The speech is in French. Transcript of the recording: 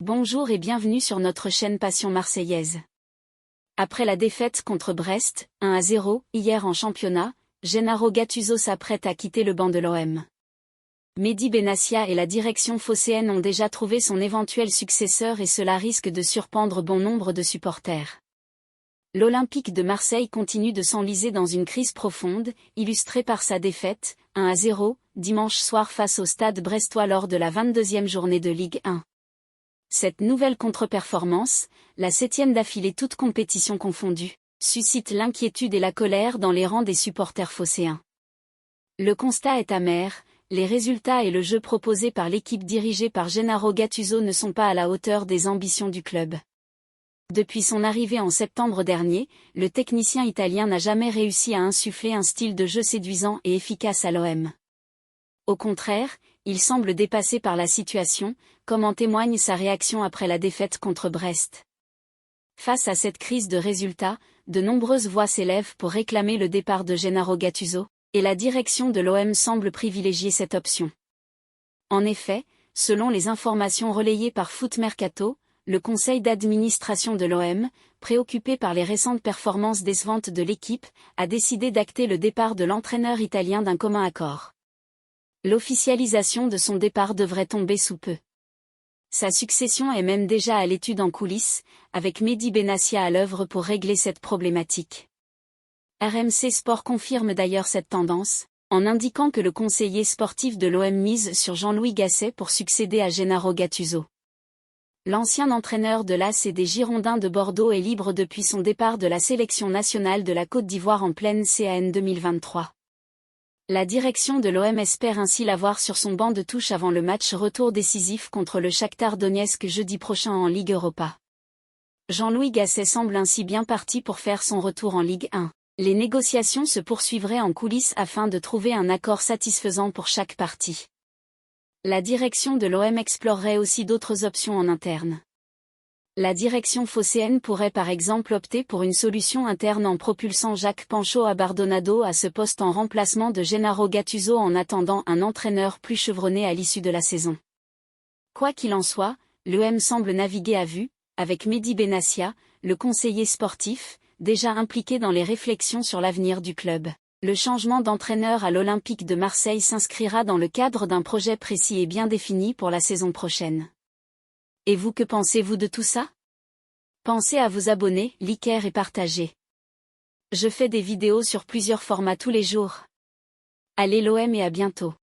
Bonjour et bienvenue sur notre chaîne Passion Marseillaise. Après la défaite contre Brest, 1-0, hier en championnat, Gennaro Gattuso s'apprête à quitter le banc de l'OM. Mehdi Benassia et la direction phocéenne ont déjà trouvé son éventuel successeur et cela risque de surprendre bon nombre de supporters. L'Olympique de Marseille continue de s'enliser dans une crise profonde, illustrée par sa défaite, 1-0, dimanche soir face au Stade brestois lors de la 22e journée de Ligue 1. Cette nouvelle contre-performance, la 7e d'affilée toute compétition confondue, suscite l'inquiétude et la colère dans les rangs des supporters phocéens. Le constat est amer, les résultats et le jeu proposé par l'équipe dirigée par Gennaro Gattuso ne sont pas à la hauteur des ambitions du club. Depuis son arrivée en septembre dernier, le technicien italien n'a jamais réussi à insuffler un style de jeu séduisant et efficace à l'OM. Au contraire, il semble dépassé par la situation, comme en témoigne sa réaction après la défaite contre Brest. Face à cette crise de résultats, de nombreuses voix s'élèvent pour réclamer le départ de Gennaro Gattuso, et la direction de l'OM semble privilégier cette option. En effet, selon les informations relayées par Foot Mercato, le conseil d'administration de l'OM, préoccupé par les récentes performances décevantes de l'équipe, a décidé d'acter le départ de l'entraîneur italien d'un commun accord. L'officialisation de son départ devrait tomber sous peu. Sa succession est même déjà à l'étude en coulisses, avec Mehdi Benassia à l'œuvre pour régler cette problématique. RMC Sport confirme d'ailleurs cette tendance, en indiquant que le conseiller sportif de l'OM mise sur Jean-Louis Gasset pour succéder à Gennaro Gattuso. L'ancien entraîneur de l'AS et des Girondins de Bordeaux est libre depuis son départ de la sélection nationale de la Côte d'Ivoire en pleine CAN 2023. La direction de l'OM espère ainsi l'avoir sur son banc de touche avant le match retour décisif contre le Shakhtar Donetsk jeudi prochain en Ligue Europa. Jean-Louis Gasset semble ainsi bien parti pour faire son retour en Ligue 1. Les négociations se poursuivraient en coulisses afin de trouver un accord satisfaisant pour chaque partie. La direction de l'OM explorerait aussi d'autres options en interne. La direction phocéenne pourrait par exemple opter pour une solution interne en propulsant Jacques Pancho Abardonado à ce poste en remplacement de Gennaro Gattuso en attendant un entraîneur plus chevronné à l'issue de la saison. Quoi qu'il en soit, l'OM semble naviguer à vue, avec Mehdi Benassia, le conseiller sportif, déjà impliqué dans les réflexions sur l'avenir du club. Le changement d'entraîneur à l'Olympique de Marseille s'inscrira dans le cadre d'un projet précis et bien défini pour la saison prochaine. Et vous, que pensez-vous de tout ça? Pensez à vous abonner, liker et partager. Je fais des vidéos sur plusieurs formats tous les jours. Allez l'OM et à bientôt.